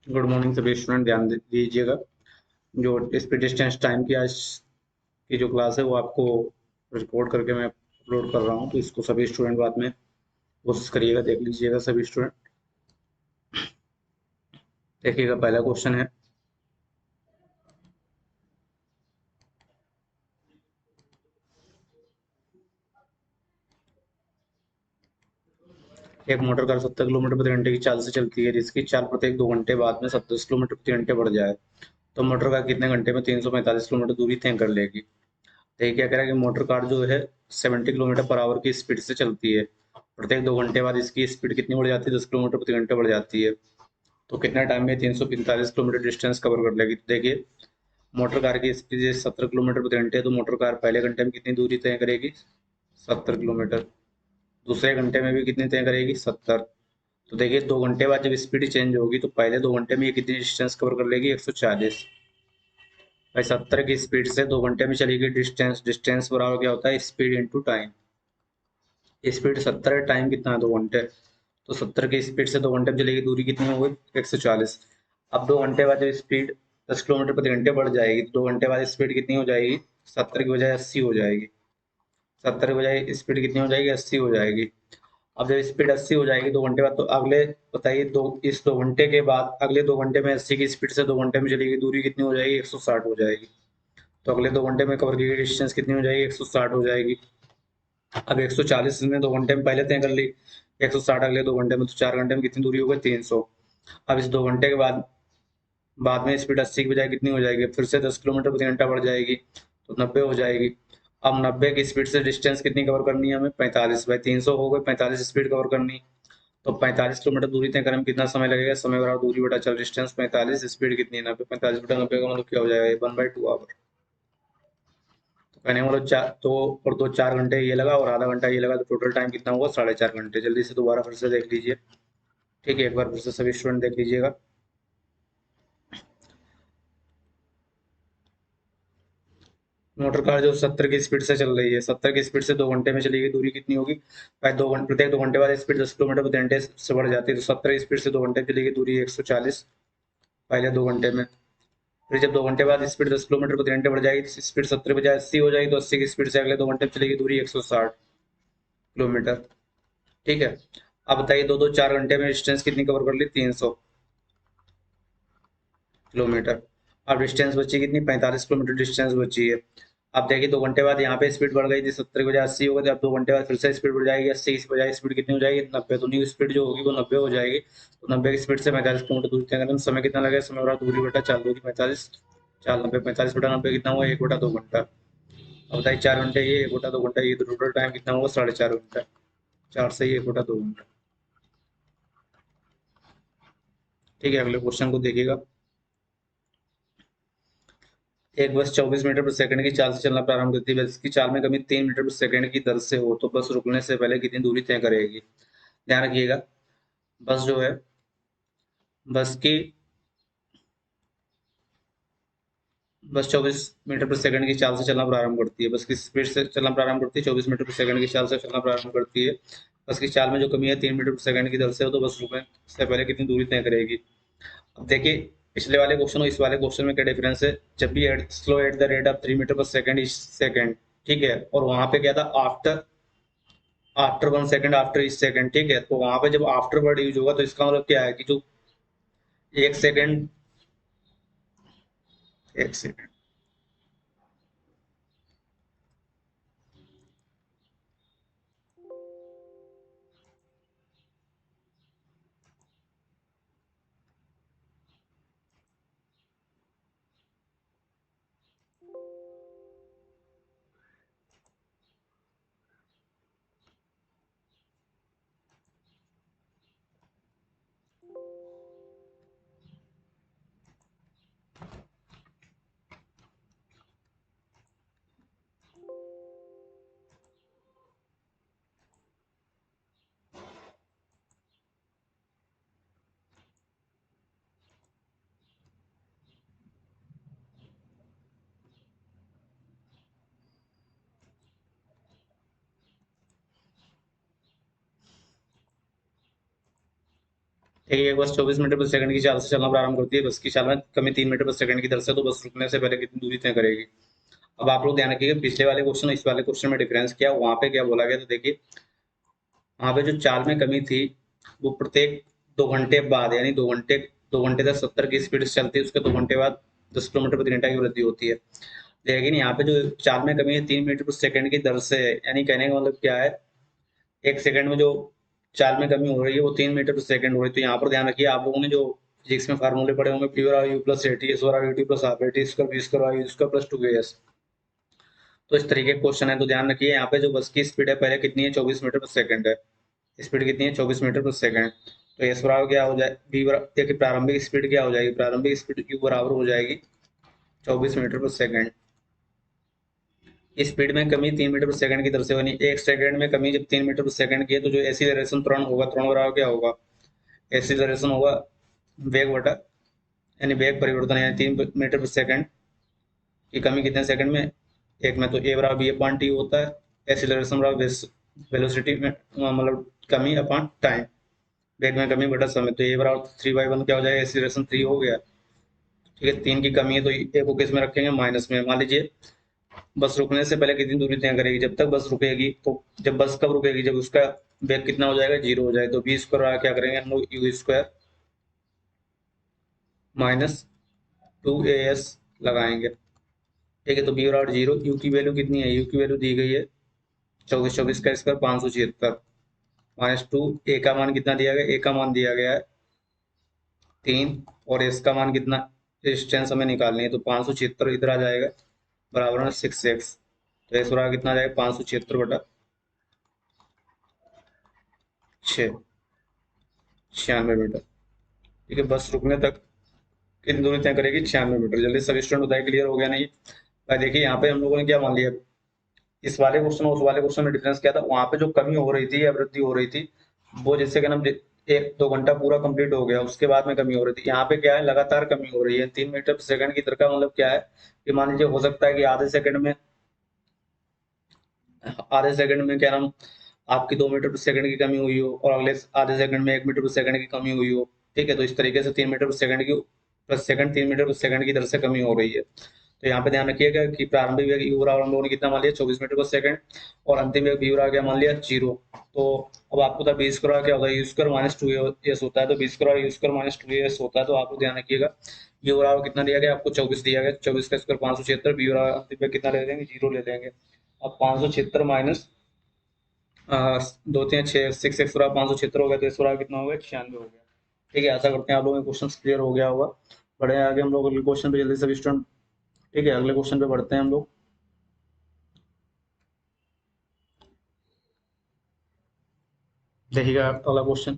Good morning सभी student, ध्यान दीजिएगा। जो स्पीड डिस्टेंस टाइम की आज की जो क्लास है वो आपको रिकॉर्ड करके मैं अपलोड कर रहा हूँ, तो इसको सभी स्टूडेंट बाद में कोशिश करिएगा, देख लीजिएगा सभी स्टूडेंट। देखिएगा, पहला क्वेश्चन है, एक मोटर कार 70 किलोमीटर प्रति घंटे की चाल से चलती है, जिसकी चाल प्रत्येक 2 घंटे बाद में 10 किलोमीटर प्रति घंटे बढ़ जाए, तो मोटर कार कितने घंटे में 345 किलोमीटर दूरी तय कर लेगी। देखिए क्या कह रहा है कि मोटर कार जो है 70 किलोमीटर पर आवर की स्पीड से चलती है। प्रत्येक 2 घंटे बाद इसकी स्पीड कितनी बढ़ जाती है? 10 किलोमीटर प्रति घंटे बढ़ जाती है। तो कितना टाइम में 345 किलोमीटर डिस्टेंस कवर कर लेगी? तो देखिए, मोटर कार की स्पीड 70 किलोमीटर प्रति घंटे है, तो मोटर कार पहले घंटे में कितनी दूरी तय करेगी? 70 किलोमीटर। दूसरे घंटे में भी कितनी तय करेगी? 70। तो देखिए, 2 घंटे बाद जब स्पीड चेंज होगी तो पहले 2 घंटे में ये कितनी डिस्टेंस कवर कर लेगी? 140। भाई 70 की स्पीड से 2 घंटे में चलेगी डिस्टेंस, डिस्टेंस बराबर क्या होता है? Speed into time. स्पीड 70 है, टाइम कितना है? 2 घंटे। तो 70 की स्पीड से 2 घंटे में चलेगी दूरी कितनी हो गई? 140। अब 2 घंटे बाद जब स्पीड 10 किलोमीटर प्रति घंटे बढ़ जाएगी तो 2 घंटे बाद स्पीड कितनी हो जाएगी? 70 की बजाय 80 हो जाएगी। 70 की बजाय स्पीड कितनी हो जाएगी? 80 हो जाएगी। अब जब स्पीड 80 हो जाएगी 2 घंटे बाद, तो अगले बताइए, इस 2 घंटे के बाद अगले 2 घंटे में 80 की स्पीड से 2 घंटे में चलेगी दूरी कितनी हो जाएगी? 160 हो जाएगी। तो अगले 2 घंटे में कवर की गई डिस्टेंस कितनी हो जाएगी? 160 हो जाएगी। अब 140 ने 2 घंटे में पहले तय कर ली, 160 अगले 2 घंटे में, तो 4 घंटे में कितनी दूरी हो गई? 300। अब इस 2 घंटे के बाद बाद में स्पीड 80 की बजाय कितनी हो जाएगी? फिर से 10 किलोमीटर प्रति घंटा बढ़ जाएगी, तो 90 हो जाएगी। अब 90 की स्पीड से डिस्टेंस कितनी कवर करनी है हमें? 45। भाई 300 हो गए, 45 स्पीड कवर करनी, तो 45 किलोमीटर दूरी तय करने में कितना समय लगेगा? समय बराबर दूरी बटा चल डिस्टेंस 45, स्पीड कितनी है? 90। 45 बटा 90 का मतलब क्या हो जाएगा? 1/2 आवर। तो कहने वाला चार तो, और 4 घंटे ये लगा और आधा घंटा ये लगा, तो टोटल टाइम कितना हुआ? 4.5 घंटे। जल्दी से दोबारा फिर से देख लीजिए। ठीक है, एक बार फिर से सभी स्टूडेंट देख लीजिएगा। मोटर कार जो 70 की स्पीड से चल रही है, 70 की स्पीड से 2 घंटे में चलेगी, दूरी कितनी होगी? भाई 2 घंटे, प्रत्येक 2 घंटे बाद स्पीड 10 किलोमीटर प्रति घंटे से बढ़ जाती है, तो 70 की स्पीड से 2 घंटे में चलेगी दूरी 140 पहले 2 घंटे में। फिर जब 2 घंटे बाद स्पीड 10 किलोमीटर प्रति घंटे बढ़ जाएगी, तो स्पीड 70 बजाय 80 हो जाएगी, तो 80 की स्पीड से अगले 2 घंटे में चलेगी दूरी 160 किलोमीटर। ठीक है। अब बताइए, दो दो 4 घंटे में डिस्टेंस कितनी कवर कर ली? 300 किलोमीटर। अब डिस्टेंस बची कितनी? 45 किलोमीटर डिस्टेंस बची है। अब देखिए, 2 घंटे बाद यहाँ पे स्पीड बढ़ गई थी, 70 की बजाय 80 हो गई, अब 2 घंटे बाद फिर से स्पीड बढ़ जाएगी, 80 की बजाय स्पीड कितनी हो जाएगी? 90। तो न्यू स्पीड जो होगी वो 90 हो जाएगी। तो 90 की स्पीड से 45 किलोमीटर दूरी तय करने में समय कितना लगेगा? समय बराबर दूरी बटा चाल, दूरी 45, चाल 90, 45 बटा 90 कितना हुआ? 1/2 घंटा। अब बताइए, 4 घंटे ये, 1/2 घंटा ये, तो टोटल टाइम कितना हुआ? 4.5 घंटा। 4 से ही 1/2 घंटा। ठीक है, अगले क्वेश्चन को देखिएगा। एक बस 24 मीटर प्रति सेकंड की चाल से चलना प्रारंभ करती है, बस की चाल में कमी 3 मीटर प्रति सेकंड की दर से हो, तो बस रुकने से पहले कितनी दूरी तय करेगी? ध्यान रखिएगा, बस जो है, बस की बस 24 मीटर प्रति सेकंड की चाल से चलना प्रारंभ करती है, बस की स्पीड से चलना प्रारंभ करती है, 24 मीटर प्रति सेकंड की चाल से चलना प्रारंभ करती है। बस की चाल में जो कमी है 3 मीटर प्रति सेकंड की दर से हो, तो बस रुकने से पहले कितनी दूरी तय करेगी? अब देखिए, पिछले वाले क्वेश्चन और इस वाले क्वेश्चन में क्या डिफरेंस है? जब भी slow at the rate of 3 metre per second each second, ठीक है, और वहां पे क्या था? After after 1 second after each second, ठीक है, तो वहां पे जब आफ्टर वर्ड यूज होगा तो इसका मतलब क्या है कि जो 1 सेकंड, 1 सेकंड, ठीक है, एक बस 24 मीटर प्रति सेकंड की चाल से चलना प्रारंभ करती है। बस की चाल में कमी 3 मीटर प्रति सेकंड की दर से, तो बस रुकने से पहले कितनी दूरी तय करेगी। अब आप लोग ध्यान रखिएगा, पिछले वाले क्वेश्चन इस वाले क्वेश्चन में डिफरेंस क्या, वहां पे क्या बोला गया, तो देखिए वहां पे जो चाल में कमी थी वो प्रत्येक 2 घंटे बाद, यानी 2 घंटे तक 70 की स्पीड से चलती है, उसके 2 घंटे बाद 10 किलोमीटर प्रति घंटा की वृद्धि होती है। लेकिन यहाँ पे जो चाल में कमी है 3 मीटर प्रति सेकंड की दर से है, यानी कहने का मतलब क्या है, एक सेकंड में जो चाल में कमी हो रही है वो 3 मीटर प्रति सेकंड हो रही है। तो यहाँ पर ध्यान रखिए, आप लोगों ने जो फिजिक्स में फार्मूले पढ़े होंगे, पी और यू प्लस एटी एस और U T plus half A T square B square Y square plus 2 S. तो इस तरीके के क्वेश्चन है, तो ध्यान रखिए यहाँ पे जो बस की स्पीड है पहले कितनी है, 24 मीटर प्रति सेकंड है। स्पीड कितनी है, 24 मीटर प्रति सेकंड। तो एस बराबर क्या हो जाए, बी बराबर, देखिए प्रारंभिक स्पीड क्या हो जाएगी, प्रारंभिक स्पीड यू बराबर हो जाएगी 24 मीटर प्रति सेकंड। स्पीड में कमी 3 मीटर प्रति सेकंड की दर से बनी, एक सेकंड में कमी जब 3 मीटर प्रति सेकंड की है, तो जो एक्सीलरेशन त्वरण होगा, त्वरण बराबर क्या होगा, एक्सीलरेशन होगा वेग बटा, यानी वेग परिवर्तन, यानी 3 मीटर प्रति सेकंड की कमी कितने सेकंड में, एक में। तो ए बराबर बी अपॉन टी होता है, एक्सीलरेशन बराबर वेलोसिटी में मतलब कमी अपॉन टाइम, वेग में कमी बटा समय। तो ए बराबर 3/1 क्या हो जाएगा, एक्सीलरेशन 3 हो गया। ठीक है, 3 की कमी है तो ए को किस में रखेंगे, माइनस में। मान लीजिए बस रुकने से पहले कितनी दूरी तय करेगी, जब तक बस रुकेगी, तो जब बस कब रुकेगी, जब उसका वेग कितना हो जाएगा, 0 हो जाए। तो बी स्क्वायर क्या करेंगे हम लोग, यू स्क्वायर माइनस 2 AS लगाएंगे। ठीक है, तो बी बराबर 0, यू की वैल्यू कितनी है, यू की वैल्यू दी गई है 24, 24 का स्क्वायर 576 माइनस 2। ए का मान कितना दिया गया, ए का मान दिया गया है 3, और एस का मान कितना, डिस्टेंस हमें निकालनी है, तो 576 इधर आ जाएगा बराबर में 6x। तो एस बराबर कितना आ जाएगा, 576/6, 96 मीटर। ठीक है, बस रुकने तक कितनी दूरी तय करेगी, 96 मीटर। जल्दी सब स्टूडेंट बताइए, क्लियर हो गया नहीं। भाई देखिए यहाँ पे हम लोगों ने क्या मान लिया, इस वाले क्वेश्चन और उस वाले क्वेश्चन में डिफरेंस क्या था, वहां पे जो कमी हो रही थी या वृद्धि हो रही थी, वो जैसे कि हम 1-2 घंटा पूरा कंप्लीट हो गया उसके बाद में कमी हो रही थी। यहाँ पे क्या है, लगातार कमी हो रही है 3 मीटर प्रति सेकंड की दर का मतलब क्या है, कि मान लीजिए हो सकता है कि आधे सेकंड में क्या नाम, आपकी 2 मीटर प्रति सेकंड की कमी हुई हो, और अगले आधे सेकंड में 1 मीटर प्रति सेकंड की कमी हुई हो। ठीक है, तो इस तरीके से 3 मीटर प्रति सेकंड की प्रति सेकंड 3 मीटर प्रति सेकंड की दर से कमी हो रही है। तो यहाँ पे ध्यान रखिएगा कि प्रारंभिक वेग यू बराबर हम लोगों ने कितना मान लिया, 24 मीटर प्रति सेकंड, और अंतिम वेग बी बराबर क्या मान लिया, 0। तो अब आपको पता बी स्क्वायर क्या होता है, यू स्क्वायर माइनस 2 एस होता है। तो B square U square minus 2 S होता है। तो आपको ध्यान रखिएगा, यू बराबर कितना दिया गया आपको, 24 दिया गया, 24 का स्क्वायर 576, बी बराबर अंतिम वेग कितना ले लेंगे, 0 ले लेंगे। अब 576 माइनस 2 3 6 6 पूरा 576 हो गया, तो इस पूरा कितना हो गया, 96 हो गया। ठीक है, आशा करते हैं आप लोगों को क्वेश्चन क्लियर हो गया होगा। बढ़े आगे हम लोग अगले क्वेश्चन पे जल्दी से स्टूडेंट। ठीक है, अगले क्वेश्चन पे बढ़ते हैं हम लोग। देखिएगा अगला क्वेश्चन,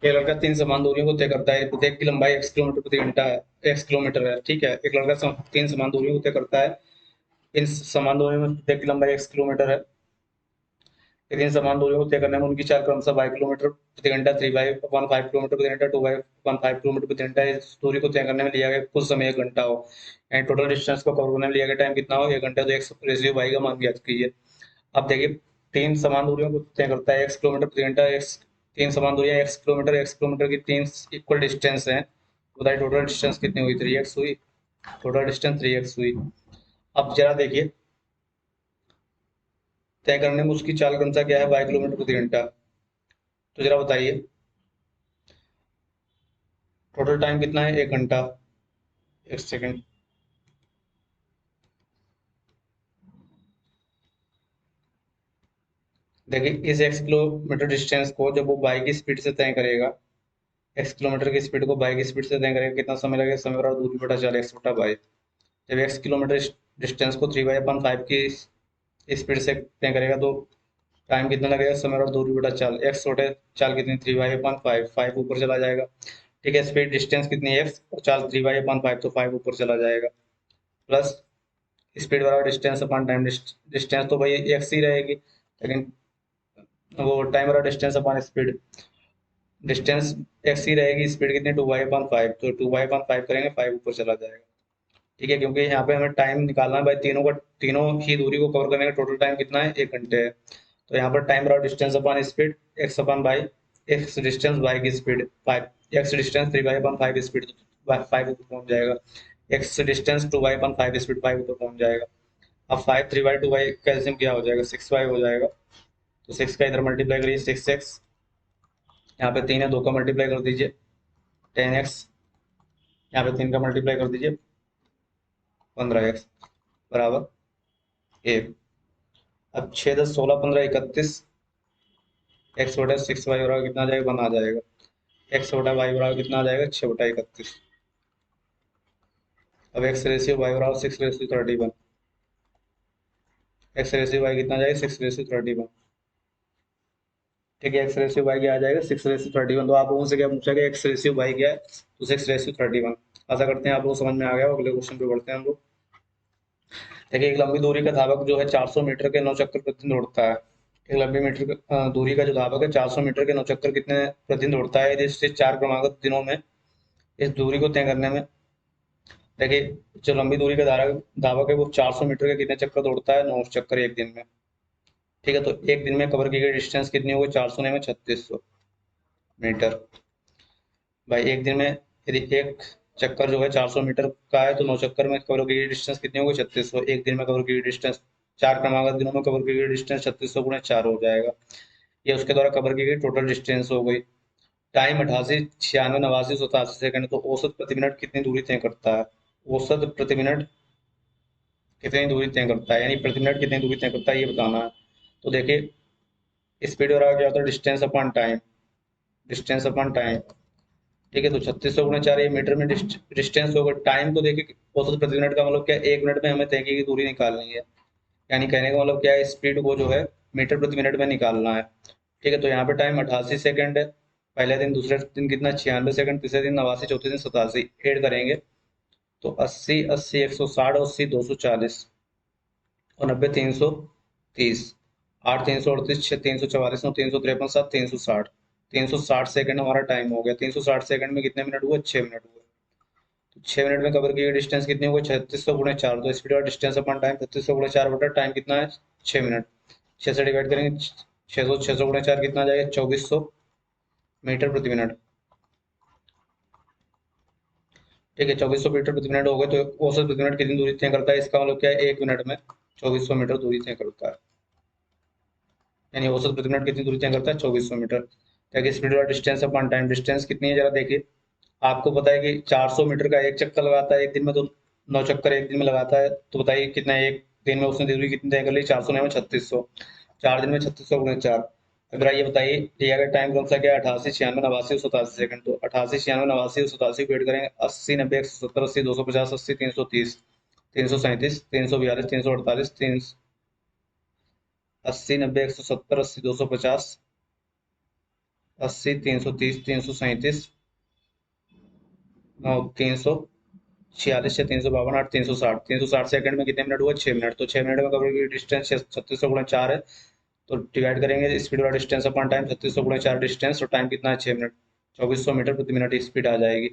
एक लड़का 3 समान दूरियों को तय करता है, प्रत्येक की लंबाई x किलोमीटर प्रति घंटा है, x किलोमीटर है। ठीक है, एक लड़का 3 समान दूरियों को तय करता है, इन समान दूरियों में प्रत्येक की लंबाई x किलोमीटर है। लेकिन समान दूरियों को तय करने में उनकी चाल क्रमशः y किलोमीटर प्रति घंटा, 3y/5 किलोमीटर प्रति घंटा, 2y/5 किलोमीटर प्रति घंटा। इस दूरी को तय करने में लिया गया कुछ समय 1 घंटा हो, एंड टोटल डिस्टेंस को कवर करने में लिया गया टाइम कितना हो, 1 घंटा। तो x रेशियो y का मान ज्ञात कीजिए। अब देखिए 3 समान दूरियों को तय करता है, x किलोमीटर प्रति घंटा, x 3 समान दूरियां x किलोमीटर की 3 इक्वल डिस्टेंस है। बताइए टोटल डिस्टेंस कितनी हुई, 3x हुई, टोटल डिस्टेंस 3x हुई। अब जरा देखिए तय करने में उसकी चाल क्रमशः क्या है, y किलोमीटर प्रति घंटा। तो जरा बताइए टोटल टाइम कितना है, 1 घंटा, 1 सेकंड। देखिए इस x किलोमीटर डिस्टेंस को जब वो y की स्पीड से तय करेगा, x किलोमीटर की स्पीड को y की स्पीड से तय करेगा, कितना समय लगेगा, समय बराबर दूरी बटा 4 x बटा y। जब x किलोमीटर डिस्टेंस को 3y/5 की स्पीड से तय करेगा, तो टाइम कितना लगेगा, समय और दूरी बटा चाल, एक्स छोटे चाल कितनी, 3y/5, 5 ऊपर चला जाएगा। ठीक है, स्पीड डिस्टेंस कितनी है x, और चाल 3y/5, तो 5 ऊपर चला जाएगा, प्लस स्पीड बराबर डिस्टेंस अपॉन टाइम, डिस्टेंस तो भाई x ही रहेगी, लेकिन वो टाइम बराबर distance upon speed, distance x ही रहेगी, स्पीड कितनी 2y/5, तो 2y/5 करेंगे 5 ऊपर चला जाएगा। ठीक है, क्योंकि यहाँ पे हमें टाइम निकालना है भाई, तीनों ही दूरी को कवर करने का टोटल टाइम कितना है, 1 घंटे है। तो यहाँ पर टाइम बराबर distance upon speed X upon Y, X distance Y की speed 5, X distance 3y upon 5 speed 5 ऊपर पहुंच जाएगा, x distance 2y upon 5 speed 5 ऊपर पहुंच जाएगा। अब 5 3y 2y कैल्सियम क्या हो जाएगा 6y हो जाएगा, तो 6 का इधर मल्टीप्लाई करिए 6x, यहाँ पे 3 है 2 का मल्टीप्लाई कर दीजिए 10x, यहाँ पे 3 का मल्टीप्लाई कर दीजिए 15x बराबर 1। अब 6 10 16 15 31, एक्स बटा 6y बराबर कितना आ जाएगा 1 आ जाएगा, एक्स बटा वाई बराबर कितना आ जाएगा 6 बटा 31। अब एक्स रेशियो वाई बराबर 6/31, एक्स रेशियो वाई कितना आ जाएगा 6/31। ठीक है, एक्स रेशियो वाई क्या आ जाएगा 6/31। तो आप लोगों से क्या पूछा गया एक्स रेशियो वाई क्या है, तो 6/31। आशा करते हैं आप लोग समझ में आ गया। अगले क्वेश्चन पे बढ़ते हैं हम लोग। देखिए, एक लंबी दूरी का धावक जो है 400 मीटर के 9 चक्कर प्रतिदिन दौड़ता है। एक लंबी दूरी का जो धावक है 400 मीटर के 9 चक्कर कितने प्रतिदिन दौड़ता है, जिससे 4 क्रमागत दिनों में इस दूरी को तय करने में। देखिए, जो लंबी दूरी का धावक है वो 400 मीटर के कितने चक्कर दौड़ता है, 9 चक्कर एक दिन में। ठीक है, तो एक दिन में कवर की गई डिस्टेंस कितनी होगी, 400 में 3600 मीटर। भाई एक दिन में यदि एक चक्कर जो है 400 मीटर का है, तो 9 चक्कर में कवर की गई डिस्टेंस कितनी होगी 3600। एक दिन में कवर की गई डिस्टेंस 4 क्रमागत दिनों में कवर की गई डिस्टेंस 3600 गुणा 4 हो जाएगा। ये उसके द्वारा कवर की गई टोटल डिस्टेंस हो गई। Time 88 96 89 87 second. तो औसत प्रति मिनट कितनी दूरी तय करता है, औसत प्रति मिनट कितनी दूरी तय करता है, यानी प्रति मिनट कितनी दूरी तय करता है ये बताना है। तो देखिए, स्पीड और क्या होता है distance upon time, distance upon time. ठीक है, तो 3600 गुणा 4 ये मीटर में डिस्टेंस होगा। टाइम तो देखिए औसत प्रति मिनट का मतलब क्या है, एक मिनट में हमें तय की दूरी निकालनी है, यानी कहने का मतलब क्या है, स्पीड को जो है मीटर प्रति मिनट में निकालना है। ठीक है, तो यहाँ पे टाइम 88 सेकंड है, पहले दिन, दूसरे दिन कितना 96 सेकंड, तीसरे दिन 89, चौथे दिन 87, ऐड करेंगे तो 80 80 160 80 240 और 90 330, 8 338 6 344 9 353 7 360, 360 सेकंड हमारा टाइम हो गया। 360 सेकंड में कितने मिनट हुए, 6 मिनट हुए। तो 6 मिनट में कवर की डिस्टेंस कितनी होगी 3600 गुणा 4। तो स्पीड और डिस्टेंस अपॉन टाइम 3600 गुणा 4 बटा टाइम कितना है 6 मिनट। 6 से डिवाइड करेंगे 600 गुणा 4 कितना आ जाएगा 2400 मीटर प्रति मिनट। ठीक है, 2400 मीटर प्रति मिनट हो गए। तो औसत प्रति मिनट कितनी दूरी तय करता है, इसका मतलब क्या है, एक मिनट में 2400 मीटर दूरी तय करता है, यानी औसत प्रति मिनट कितनी दूरी तय करता है 2400 मीटर। ताकि स्पीड और डिस्टेंस अपॉन टाइम, डिस्टेंस कितनी है जरा देखिए। आपको पता है कि 400 मीटर का एक चक्कर लगाता है एक दिन में, तो 9 चक्कर एक दिन में लगाता है, तो बताइए कितना एक दिन में उसने दूरी कितनी तय कर ली 400 में 3600, 4 दिन में 3600 गुणे 4। अगर ये बताइए दिया गया टाइम कौन सा क्या है 88 96 89 87 सेकंड। तो 88 96 89 87 को ऐड करेंगे 80 90 170 80 250 80 330 337 342 348 80 90 170 80 250 80 330 337 346 या 352 8 360, 360 सेकंड में कितने मिनट हुआ 6 मिनट। तो 6 मिनट में कवर की डिस्टेंस 3600 गुणा 4 है, तो डिवाइड करेंगे स्पीड और डिस्टेंस अपॉन टाइम 3600 गुणा 4 डिस्टेंस, और टाइम कितना है 6 मिनट। 2400 मीटर प्रति मिनट स्पीड आ जाएगी।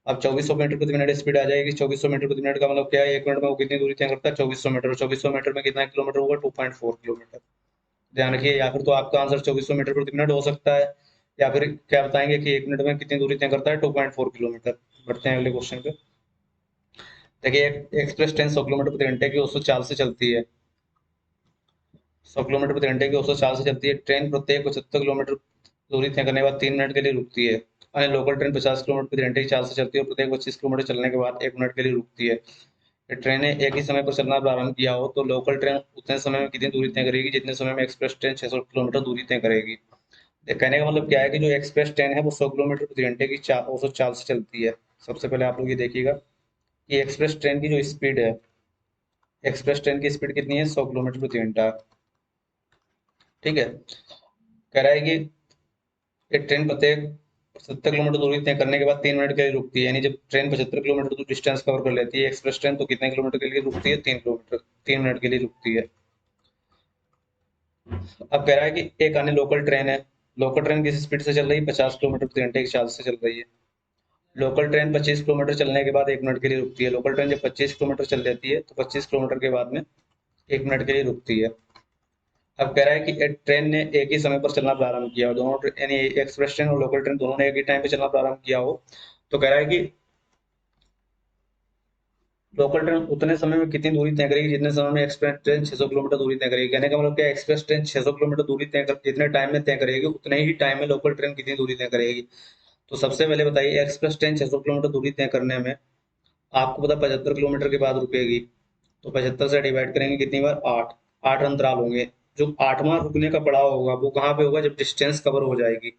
अब 2400 मीटर प्रति मिनट स्पीड आ जाएगी। 2400 मीटर प्रति मिनट का मतलब क्या है, एक मिनट में वो कितनी दूरी तय करता है 2400 मीटर। 2400 मीटर में कितना किलोमीटर होगा 2.4 किलोमीटर। ध्यान रखिए, या फिर तो आपका आंसर 2400 मीटर प्रति मिनट हो सकता है, या फिर क्या बताएंगे कि एक मिनट में कितनी दूरी तय करता है 2.4 किलोमीटर। बढ़ते हैं अगले क्वेश्चन पे। देखिए, एक्सप्रेस ट्रेन 100 किलोमीटर प्रति घंटे की औसत चाल से चलती है। 100 किलोमीटर प्रति घंटे की औसत चाल से चलती है। ट्रेन प्रत्येक 75 किलोमीटर दूरी तय करने के बाद 3 मिनट के लिए रुकती है। अन्य लोकल ट्रेन 50 किलोमीटर प्रति घंटे की चाल से चलती है और प्रत्येक 25 किलोमीटर चलने के बाद 1 मिनट के लिए रुकती है। ये ट्रेनें एक ही समय पर चलना प्रारंभ किया हो तो लोकल ट्रेन उतने समय में कितनी दूरी तय करेगी जितने समय में एक्सप्रेस ट्रेन 600 किलोमीटर दूरी तय करेगी। कहने का मतलब क्या है कि जो एक्सप्रेस ट्रेन है वो 100 किलोमीटर प्रति घंटे की औसत चाल से चलती है। सबसे पहले आप लोग ये देखिएगा कि एक्सप्रेस ट्रेन की जो स्पीड है, एक्सप्रेस ट्रेन की स्पीड कितनी है 100 किलोमीटर प्रति घंटा। ठीक है, कह रहा है कि एक ट्रेन प्रत्येक 75 किलोमीटर दूरी तय करने के बाद 3 मिनट के लिए रुकती है, यानी जब ट्रेन 75 किलोमीटर दूर डिस्टेंस कवर कर लेती है एक्सप्रेस ट्रेन, तो कितने किलोमीटर के लिए रुकती है 3 किलोमीटर, 3 मिनट के लिए रुकती है। अब कह रहा है कि एक अन्य लोकल ट्रेन है, लोकल ट्रेन किस स्पीड से चल रही है 50 किलोमीटर प्रति घंटे की चाल से चल रही है। लोकल ट्रेन 25 किलोमीटर चलने के बाद 1 मिनट के लिए रुकती है। लोकल ट्रेन जब 25 किलोमीटर चल जाती है तो 25 किलोमीटर के बाद में 1 मिनट के लिए रुकती है। अब कह रहा है कि ट्रेन ने एक ही समय पर चलना प्रारंभ किया, दोनों यानी एक्सप्रेस ट्रेन और लोकल ट्रेन दोनों ने एक ही टाइम पे चलना प्रारंभ किया हो, तो कह रहा है कि लोकल ट्रेन उतने समय में कितनी दूरी तय करेगी जितने समय में एक्सप्रेस ट्रेन 600 किलोमीटर दूरी तय करेगी। कहने का मतलब क्या है, एक्सप्रेस ट्रेन 600 किलोमीटर दूरी तय कर जितने टाइम में तय करेगी उतने ही टाइम में लोकल ट्रेन कितनी दूरी तय करेगी। तो सबसे पहले बताइए, एक्सप्रेस ट्रेन 600 किलोमीटर दूरी तय करने में आपको पता 75 किलोमीटर के बाद रुकेगी, तो 75 से डिवाइड करेंगे कितनी बार, 8। 8 अंतराल होंगे। जो 8वां रुकने का पड़ाव होगा वो कहाँ पे होगा, जब डिस्टेंस कवर हो जाएगी।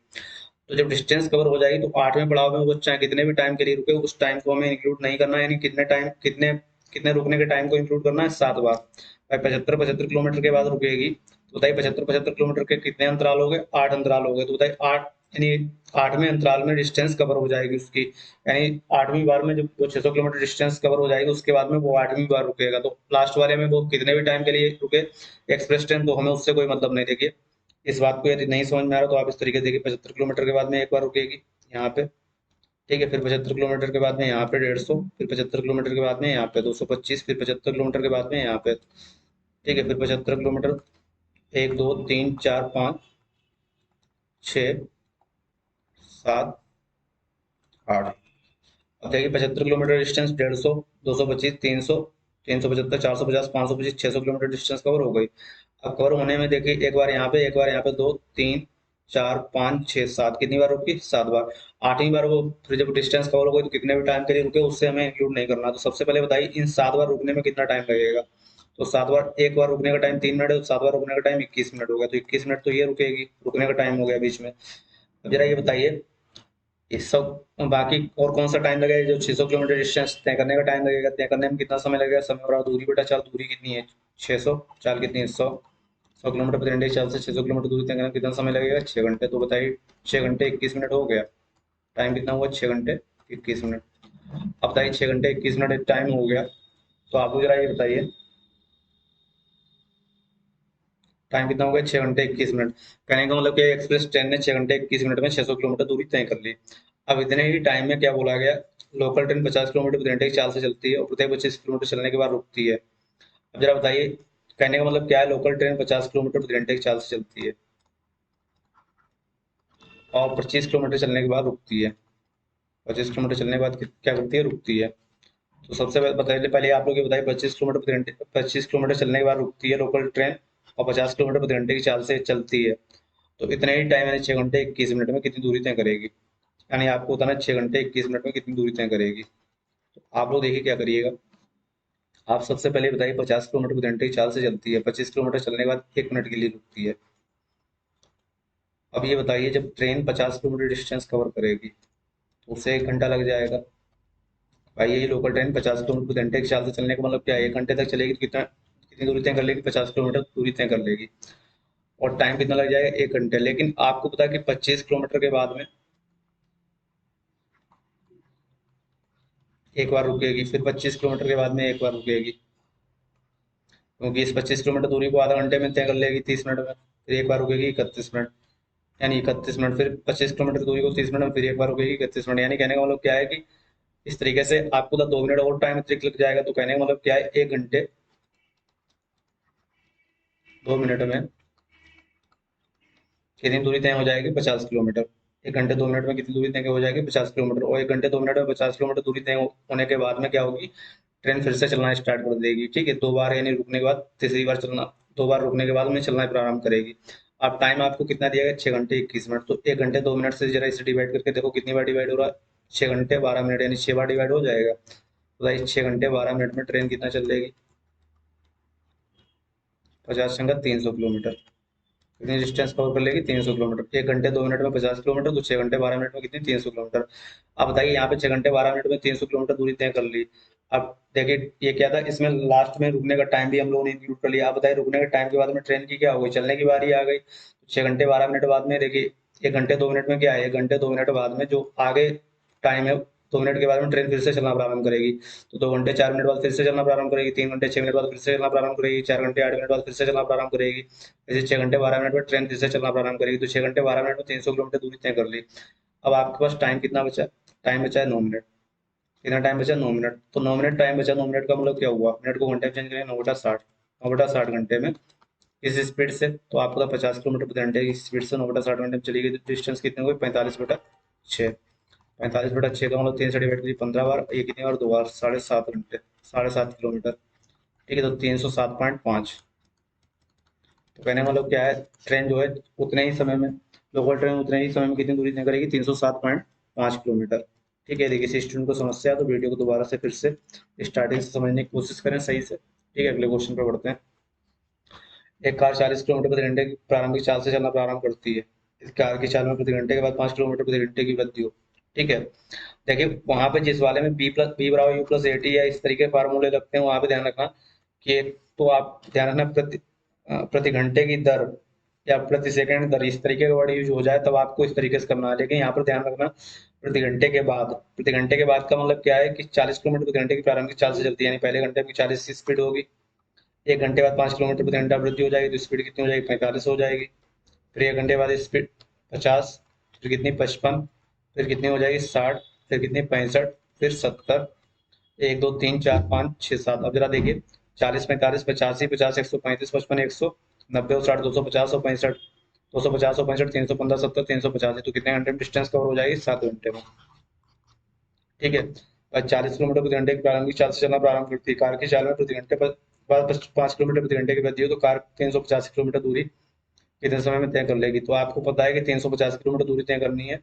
तो जब डिस्टेंस कवर हो जाएगी तो 8वें पड़ाव में वो चाहे कितने भी टाइम के लिए रुके, उस टाइम को हमें इंक्लूड नहीं करना है, यानी कितने टाइम कितने कितने रुकने के टाइम को इंक्लूड करना है, 7 बार। भाई 75 किलोमीटर के बाद रुकेगी, तो बताइए 75 किलोमीटर के कितने अंतराल हो गए, 8 अंतराल हो गए। तो बताइए 8 यानी 8वें अंतराल में डिस्टेंस कवर हो जाएगी उसकी, यानी 8वीं बार में जब वो 600 किलोमीटर डिस्टेंस कवर हो जाएगी उसके बाद में वो 8वीं बार रुकेगा। तो लास्ट वाले में वो कितने भी टाइम के लिए रुके एक्सप्रेस ट्रेन, तो हमें उससे कोई मतलब नहीं। देखिए इस बात को यदि नहीं समझ में आ रहा तो आप इस तरीके से देखिए, 75 किलोमीटर के बाद में एक बार रुकेगी यहाँ पे, ठीक है, फिर 75 किलोमीटर के बाद में यहाँ पे 150, फिर 75 किलोमीटर के बाद में यहाँ पे 225, फिर 75 किलोमीटर के बाद में यहाँ पे, ठीक है, फिर 75 किलोमीटर, 1 2 3 4 5 6 7 8। अब देखिए 75 kilometre distance 150, 225, 300, 375, 450, 525, 600 kilometre distance cover हो गई। अब कवर होने में देखिए एक बार यहाँ पे, एक बार यहाँ पे, 2 3 4 5 6 7, कितनी बार रुकी, 7 बार। 8वीं बार वो फिर जब डिस्टेंस कवर हो गई तो कितने भी टाइम के लिए रुके उससे हमें इंक्लूड नहीं करना। तो सबसे पहले बताइए इन 7 बार रुकने में कितना टाइम लगेगा। तो 7 बार, एक बार रुकने का टाइम 3 मिनट है, तो 7 बार रुकने का टाइम 21 मिनट हो गया। तो 21 मिनट तो ये रुकेगी, रुकने का टाइम हो गया बीच में। अब जरा ये बताइए इस सब बाकी और कौन सा टाइम लगेगा, जो 600 किलोमीटर डिस्टेंस तय करने का टाइम लगेगा, तय करने में कितना समय लगेगा, समय और दूरी बेटा चाल, दूरी कितनी है 600, चाल कितनी है 100, 100 किलोमीटर प्रति घंटे की चाल से 600 किलोमीटर दूरी तय करने में कितना समय लगेगा, 6 घंटे। तो बताइए 6 घंटे 21 मिनट हो गया, टाइम कितना हुआ, 6 घंटे 21 मिनट। अब बताइए 6 घंटे 21 मिनट टाइम हो गया, तो आपको जरा ये बताइए टाइम कितना हो गया, 6 घंटे 21 मिनट। कहने का मतलब कि एक्सप्रेस ट्रेन ने 6 घंटे 21 मिनट में 600 किलोमीटर दूरी तय कर ली। अब इतने ही टाइम में क्या बोला गया, लोकल ट्रेन 50 किलोमीटर प्रति घंटे की चाल से चलती है और प्रत्येक 25 किलोमीटर चलने के बाद रुकती है। अब जरा बताइए कहने का मतलब क्या है, लोकल ट्रेन 50 किलोमीटर प्रति घंटे की चाल से चलती है और 25 किलोमीटर चलने के बाद रुकती है। 25 किलोमीटर चलने के बाद क्या करती है, रुकती है। तो सबसे पहले बताइए, पहले आप लोग ये बताइए 25 किलोमीटर प्रति घंटे, 25 किलोमीटर चलने के बाद रुकती है लोकल ट्रेन और 50 किलोमीटर प्रति घंटे की चाल से चलती है। तो इतने ही टाइम यानी 6 घंटे 21 मिनट में कितनी दूरी तय करेगी, यानी आपको बताना है 6 घंटे 21 मिनट में कितनी दूरी तय करेगी। तो आप लोग देखिए क्या करिएगा, आप सबसे पहले बताइए 50 किलोमीटर प्रति घंटे की चाल से चलती है, 25 किलोमीटर चलने के बाद 1 मिनट के लिए रुकती है। अब ये बताइए जब ट्रेन 50 किलोमीटर डिस्टेंस कवर करेगी तो उससे 1 घंटा लग जाएगा। भाई यही लोकल ट्रेन 50 किलोमीटर प्रति घंटे की चाल से चलने का मतलब क्या है, 1 घंटे तक चलेगी तो कितना कितनी दूरी तय कर लेगी, 50 किलोमीटर दूरी तय कर लेगी। और टाइम कितना लग जाएगा, 1 घंटे। लेकिन आपको पता है कि 25 किलोमीटर के बाद में एक बार रुकेगी, फिर 25 किलोमीटर के बाद में एक बार रुकेगी, क्योंकि इस 25 किलोमीटर दूरी को आधा घंटे में तय कर लेगी 30 मिनट में, फिर एक बार रुकेगी 31 मिनट, यानी 31 मिनट, फिर 25 किलोमीटर दूरी को 30 मिनट में फिर एक बार रुकेगी 31 मिनट। यानी कहने का मतलब क्या है कि इस तरीके से आपको तो 2 मिनट और टाइम अतिरिक्त लग जाएगा। तो कहने का मतलब क्या है, 1 घंटे 2 मिनट में कितनी दूरी तय हो जाएगी, 50 किलोमीटर। 1 घंटे 2 मिनट में कितनी दूरी तय हो जाएगी, 50 किलोमीटर। और 1 घंटे 2 मिनट में 50 किलोमीटर दूरी तय होने के बाद में क्या होगी, ट्रेन फिर से चलना स्टार्ट कर देगी, ठीक है, 2 बार यानी रुकने के बाद तीसरी बार चलना, 2 बार रुकने के बाद में चलना प्रारंभ करेगी। अब टाइम आपको कितना दिया गया, 6 घंटे 21 मिनट। तो 1 घंटे 2 मिनट से जरा इसे डिवाइड करके देखो कितनी बार डिवाइड हो रहा है, 6 घंटे 12 मिनट, यानी 6 बार डिवाइड हो जाएगा। तो भाई 6 घंटे 12 मिनट में ट्रेन कितना चल लेगी, 50 × 300 किलोमीटर। कितनी डिस्टेंस कवर कर लेगी, 300 किलोमीटर। 1 घंटे 2 मिनट में 50 किलोमीटर, तो 6 घंटे 12 मिनट में कितनी, 300 किलोमीटर। अब बताइए यहाँ पे 6 घंटे 12 मिनट में 300 किलोमीटर दूरी तय कर ली। अब देखिए ये क्या था, इसमें लास्ट में रुकने का टाइम भी हम लोगों ने इंक्लूड कर लिया। आप बताइए रुकने के टाइम के बाद में ट्रेन की क्या हो गई, चलने की बारी आ गई। 6 घंटे 12 मिनट बाद में देखिए 1 घंटे 2 मिनट में क्या है, 1 घंटे 2 मिनट बाद में जो आगे टाइम है 2 मिनट के बाद में ट्रेन फिर से चलना प्रारंभ करेगी। तो 2 घंटे 4 मिनट बाद फिर से चलना प्रारंभ करेगी, 3 घंटे 6 मिनट बाद फिर से चलना प्रारंभ करेगी, 4 घंटे 8 मिनट बाद फिर से चलना प्रारंभ करेगी। जैसे 6 घंटे 12 मिनट में ट्रेन फिर से चलना प्रारंभ करेगी। तो 6 घंटे 12 मिनट में 300 किलोमीटर दूरी तय कर ली। अब आपके पास टाइम कितना बचा, टाइम बचा है 9 मिनट। कितना टाइम बचा, 9 मिनट। तो 9 मिनट टाइम बचा, 9 मिनट का मतलब क्या हुआ, मिनट को घंटे में चेंज करेंगे, 9 बटा 60, 9 बटा 60 घंटे में इस स्पीड से, तो आपका 50 किलोमीटर प्रति घंटे की स्पीड से 9/60 घंटे में चलेगी, डिस्टेंस कितनी होगी 45/6। 45/6 का मतलब 3 से डिवाइड कीजिए 15 बार, ये कितनी बार 2 बार, 7.5 घंटे, 7.5 किलोमीटर। ठीक है, तो 307.5। तो कहने का मतलब क्या है, ट्रेन जो है उतने ही समय में, लोकल ट्रेन उतने ही समय में कितनी दूरी तय करेगी, 307.5 किलोमीटर। ठीक है, देखिए किसी स्टूडेंट को समस्या है तो वीडियो को दोबारा से फिर से स्टार्टिंग से समझने की कोशिश करें सही से। ठीक है, अगले क्वेश्चन पर बढ़ते हैं। एक कार 40 किलोमीटर प्रति घंटे की प्रारंभिक चाल से चलना प्रारंभ करती है। इस कार की चाल में प्रति घंटे के बाद 5 किलोमीटर प्रति घंटे की वृद्धि हो। ठीक है, देखिए वहां पे जिस वाले में B+B=U+AT या इस तरीके के फार्मूले लगते हैं, वहां पे ध्यान रखना कि एक तो आप ध्यान रखना प्रति घंटे की दर या प्रति सेकंड दर, इस तरीके का वर्ड यूज हो जाए तब आपको इस तरीके से करना है। लेकिन यहाँ पर ध्यान रखना प्रति घंटे के बाद, प्रति घंटे के बाद का मतलब क्या है कि 40 किलोमीटर प्रति घंटे की प्रारंभिक चाल से चलती है, यानी पहले घंटे में 40 की स्पीड होगी, 1 घंटे बाद 5 किलोमीटर प्रति घंटा वृद्धि हो जाएगी, तो स्पीड कितनी हो जाएगी 45 हो जाएगी। फिर 1 घंटे बाद स्पीड 50, फिर कितनी 55, फिर कितनी हो जाएगी 60, फिर कितनी 65, फिर 70, 1 2 3 4 5 6 7। अब जरा देखिए 40 45 85 50 135 55 190 और 60 250 और 65 250 और 65 315 70 385, तो कितने घंटे में डिस्टेंस कवर हो जाएगी 7 घंटे में। ठीक है, 40 किलोमीटर प्रति घंटे की प्रारंभिक चाल से चलना प्रारंभ करती है। कार की चाल में प्रति घंटे पर 5 किलोमीटर प्रति घंटे की वृद्धि हो तो कार 385 किलोमीटर दूरी कितने समय में तय कर लेगी। तो आपको पता है कि 385 किलोमीटर दूरी तय करनी है,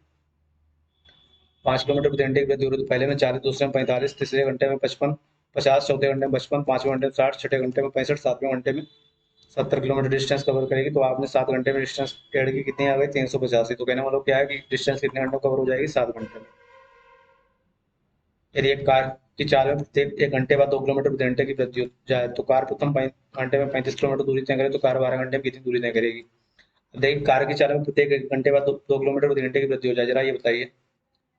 5 किलोमीटर प्रति घंटे की वृद्धि हो रही है, तो पहले में 40, दूसरे में 45, तीसरे घंटे में 55, 50, चौथे घंटे में 55, पांचवें घंटे में 60, छठे घंटे में 65, सातवें घंटे में 70 किलोमीटर डिस्टेंस कवर करेगी। तो आपने 7 घंटे में डिस्टेंस ऐड की, कितनी आ गई 385। तो कहने वालों क्या है कि डिस्टेंस कितने घंटों कवर हो जाएगी 7 घंटे में। यदि एक कार की चाल में प्रत्येक 1 घंटे बाद 2 किलोमीटर प्रति घंटे की वृद्धि हो जाए तो कार प्रथम घंटे में 35 किलोमीटर दूरी तय करे, तो कार 12 घंटे में कितनी दूरी तय करेगी। देखिए कार की चाल में प्रत्येक 1 घंटे बाद 2 किलोमीटर प्रति घंटे की वृद्धि हो जाए, जरा ये बताइए,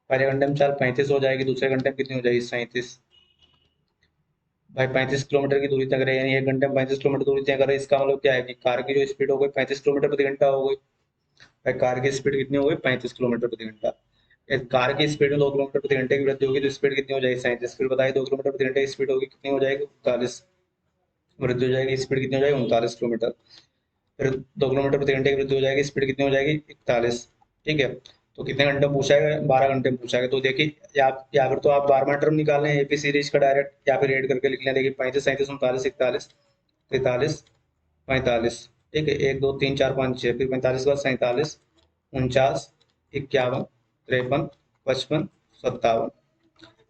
पहले घंटे में चाल 35 हो जाएगी, दूसरे घंटे में कितनी हो जाएगी 37। भाई 35 किलोमीटर की दूरी तय करे, यानी 1 घंटे में 35 किलोमीटर दूरी तय करे, इसका मतलब क्या है कि कार की जो स्पीड हो गई 35 किलोमीटर प्रति घंटा हो गई। भाई कार की स्पीड कितनी हो गई 35 किलोमीटर प्रति घंटा। एक कार की स्पीड में 2 किलोमीटर प्रति घंटे की वृद्धि होगी तो स्पीड कितनी हो जाएगी 37। फिर बताइए 2 किलोमीटर प्रति घंटे की स्पीड होगी कितनी हो जाएगी 39, वृद्धि हो जाएगी, स्पीड कितनी हो जाएगी 39 किलोमीटर। फिर 2 किलोमीटर प्रति घंटे की वृद्धि हो जाएगी, स्पीड कितनी हो जाएगी 41। ठीक है, तो कितने घंटे में पूछा है 12 घंटे में पूछा है। तो देखिए या फिर तो आप 12वां टर्म निकाल लें एपी सीरीज का डायरेक्ट, या फिर ऐड करके लिख लें। देखिए 35 37 39 41 43 45। ठीक है, 1 2 3 4 5 6, फिर 45 के बाद 47 49 51 53 55 57।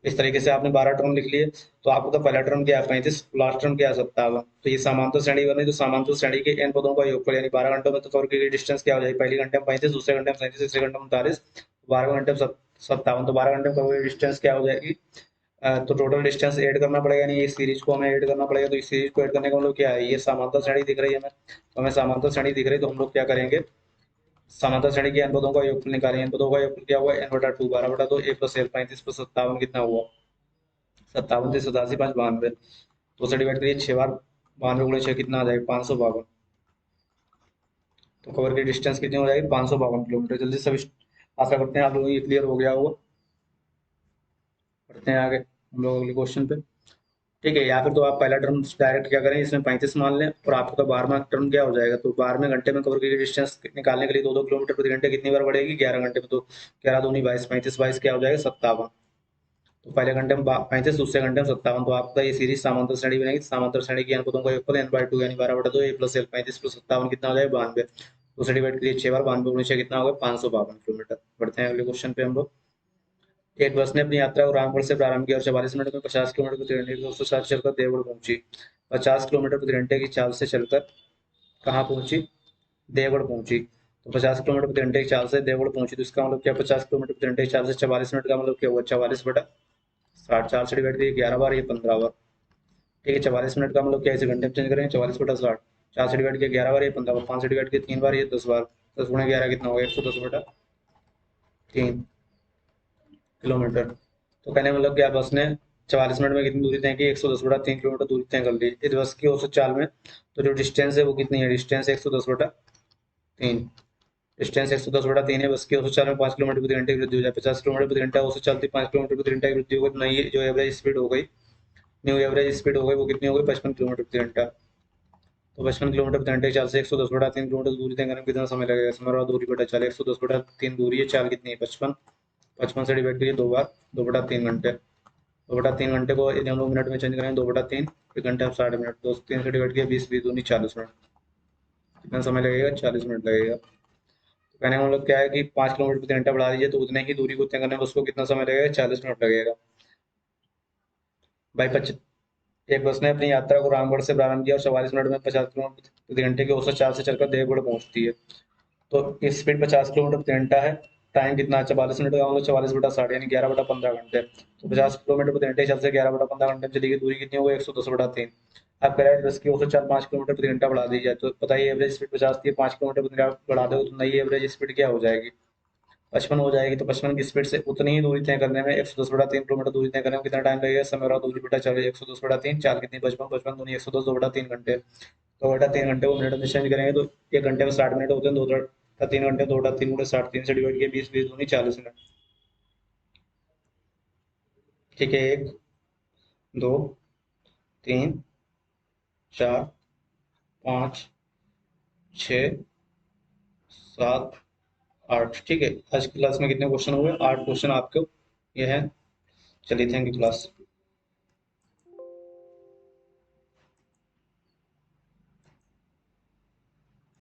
इस तरीके से आपने 12 टर्म लिख लिए। तो आपको तो पहला टर्म क्या है 35, लास्ट टर्म क्या है 57। तो ये समांतर श्रेणी बनी, तो समांतर श्रेणी के n पदों का योगफल यानी 12 घंटों में तो कवर की डिस्टेंस क्या हो जाएगी, पहले घंटे में 35, दूसरे घंटे में 37, तीसरे घंटे में 39, 12 घंटे में 57। तो 12 घंटे में कवर की डिस्टेंस क्या हो जाएगी, तो टोटल डिस्टेंस ऐड करना पड़ेगा, यानी ये सीरीज को हमें ऐड करना पड़ेगा। तो इस सीरीज को ऐड करने का मतलब क्या है, ये समांतर श्रेणी दिख रही है हमें, तो हमें समांतर श्रेणी दिख रही है, तो हम लोग क्या करेंगे समांतर श्रेणी के n पदों का योगफल निकालेंगे। n पदों का योगफल क्या हुआ n/2, 12/2 a + l, 35 + 57 कितना हुआ 57, 3 87 5 92, तो से डिवाइड करिए 6 बार, 92 × 6 कितना आ जाएगा 552। तो कवर की डिस्टेंस कितनी हो जाएगी 552 किलोमीटर। जल्दी से आशा करते हैं आप लोगों को ये क्लियर हो गया होगा। बढ़ते हैं आगे हम लोग अगले क्वेश्चन पे। ठीक है, या फिर तो आप पहला टर्म डायरेक्ट क्या करें, इसमें 35 मान लें और आपका 12वां टर्म क्या हो जाएगा, तो 12वें घंटे में कवर की डिस्टेंस निकालने के लिए 2 किलोमीटर प्रति घंटे कितनी बार बढ़ेगी 11 घंटे में, तो 11 दूनी 22, 35 22 क्या हो जाएगा 57। तो पहले घंटे में 35, दूसरे घंटे में 57। तो आपका ये सीरीज समांतर श्रेणी बनेगी, समांतर श्रेणी की n पदों का योगफल n/2 यानी 12/2 a + l, 35 + 57 कितना हो जाएगा 92। दूसरे डिवाइड करिए 6 बार, 92 × 6 कितना होगा 552 किलोमीटर। बढ़ते हैं अगले क्वेश्चन पे हम लोग। एक बस ने अपनी यात्रा को रामगढ़ से प्रारंभ किया और 44 मिनट में 50 किलोमीटर प्रति घंटे की 260 चलकर देवगढ़ पहुंची। 50 किलोमीटर प्रति घंटे की चाल से चलकर कहाँ पहुंची, देवगढ़ पहुंची। तो 50 किलोमीटर प्रति घंटे की चाल से देवगढ़ पहुंची, तो इसका मतलब क्या 50 किलोमीटर प्रति घंटे की चाल से 44 मिनट का मतलब क्या हुआ 44/60, 4 से डिवाइड करिए 11 बार, ये 15 बार। ठीक है, 44 मिनट का मतलब क्या इसे घंटे में चेंज करेंगे 44/60, 4 से डिवाइड किया 11 बार, ये 15 बार, 5 से डिवाइड किया 3 बार, ये 10 बार, 10 × 11 कितना होगा 110/3 किलोमीटर। तो कहने का मतलब क्या बस ने 44 मिनट में कितनी दूरी तय की 110/3 किलोमीटर दूरी तय कर ली इस बस की औसत चाल में। तो जो डिस्टेंस है वो कितनी है, डिस्टेंस 110/3, डिस्टेंस 110/3 है। बस की औसत चाल में 5 किलोमीटर प्रति घंटे की वृद्धि हो जाए, 50 किलोमीटर प्रति घंटा औसत चलती 5 किलोमीटर प्रति घंटे की वृद्धि हो गई, तो नई जो एवरेज स्पीड हो गई, न्यू एवरेज स्पीड हो गई वो कितनी हो गई 55 किलोमीटर प्रति घंटा। तो 55 किलोमीटर प्रति घंटे की चाल से 110 बटा 3 किलोमीटर दूरी तय करने में कितना समय लगेगा? समय और दूरी बटा चाल, 110 बटा 3 दूरी है, चाल कितनी है? 55। 55 से डिवाइड करिए 2 बार, 2/3 घंटे। 2/3 घंटे को यदि हम लोग मिनट में चेंज करेंगे, 2/3, एक घंटे में 60 मिनट, 2 3 से डिवाइड किया 20, 20 दूनी 40 मिनट। कितना समय लगेगा? 40 मिनट लगेगा। तो कहने का मतलब क्या है कि 5 किलोमीटर प्रति घंटा बढ़ा दीजिए तो उतने ही दूरी को तय करने में उसको कितना समय लगेगा? 40 मिनट लगेगा। भाई एक बस ने अपनी यात्रा को रामगढ़ से प्रारंभ किया और 44 मिनट में 50 किलोमीटर प्रति घंटे की औसत चाल से चलकर देवगढ़ पहुंचती है। तो स्पीड 50 किलोमीटर प्रति घंटा है, टाइम कितना है? 44 मिनट का, मतलब 44/60 यानी 11/15 घंटे। तो 50 किलोमीटर प्रति घंटे चल से 11/15 घंटे में चलेगी, दूरी कितनी होगी? 110/3। आप कह रहे हैं बस की औसत चाल 5 किलोमीटर प्रति घंटा बढ़ा दी जाए, तो बताइए एवरेज स्पीड 50 थी, 5 किलोमीटर प्रति घंटा बढ़ा दो तो नई एवरेज स्पीड क्या हो जाएगी? 55 हो जाएगी। तो 55 की स्पीड से उतनी ही दूरी तय करने में 110/3 किलोमीटर दूरी तय करने में कितना टाइम लगेगा? समय और दूरी बटा चाल, 110/3, चाल कितनी? 55, 55 दूनी 110, 2/3 घंटे। 2/3 घंटे को मिनट में चेंज करेंगे तो एक घंटे में 60 मिनट होते हैं, 2/3 घंटे, 2/3 × 60, 3 से डिवाइड किया 20, 20 दूनी 40 मिनट। ठीक है, 1, 2, 3, 4, 5, 6, 7, 8। ठीक है, आज की क्लास में कितने क्वेश्चन हुए? 8 क्वेश्चन आपको ये हैं। चलिए, थैंक यू क्लास।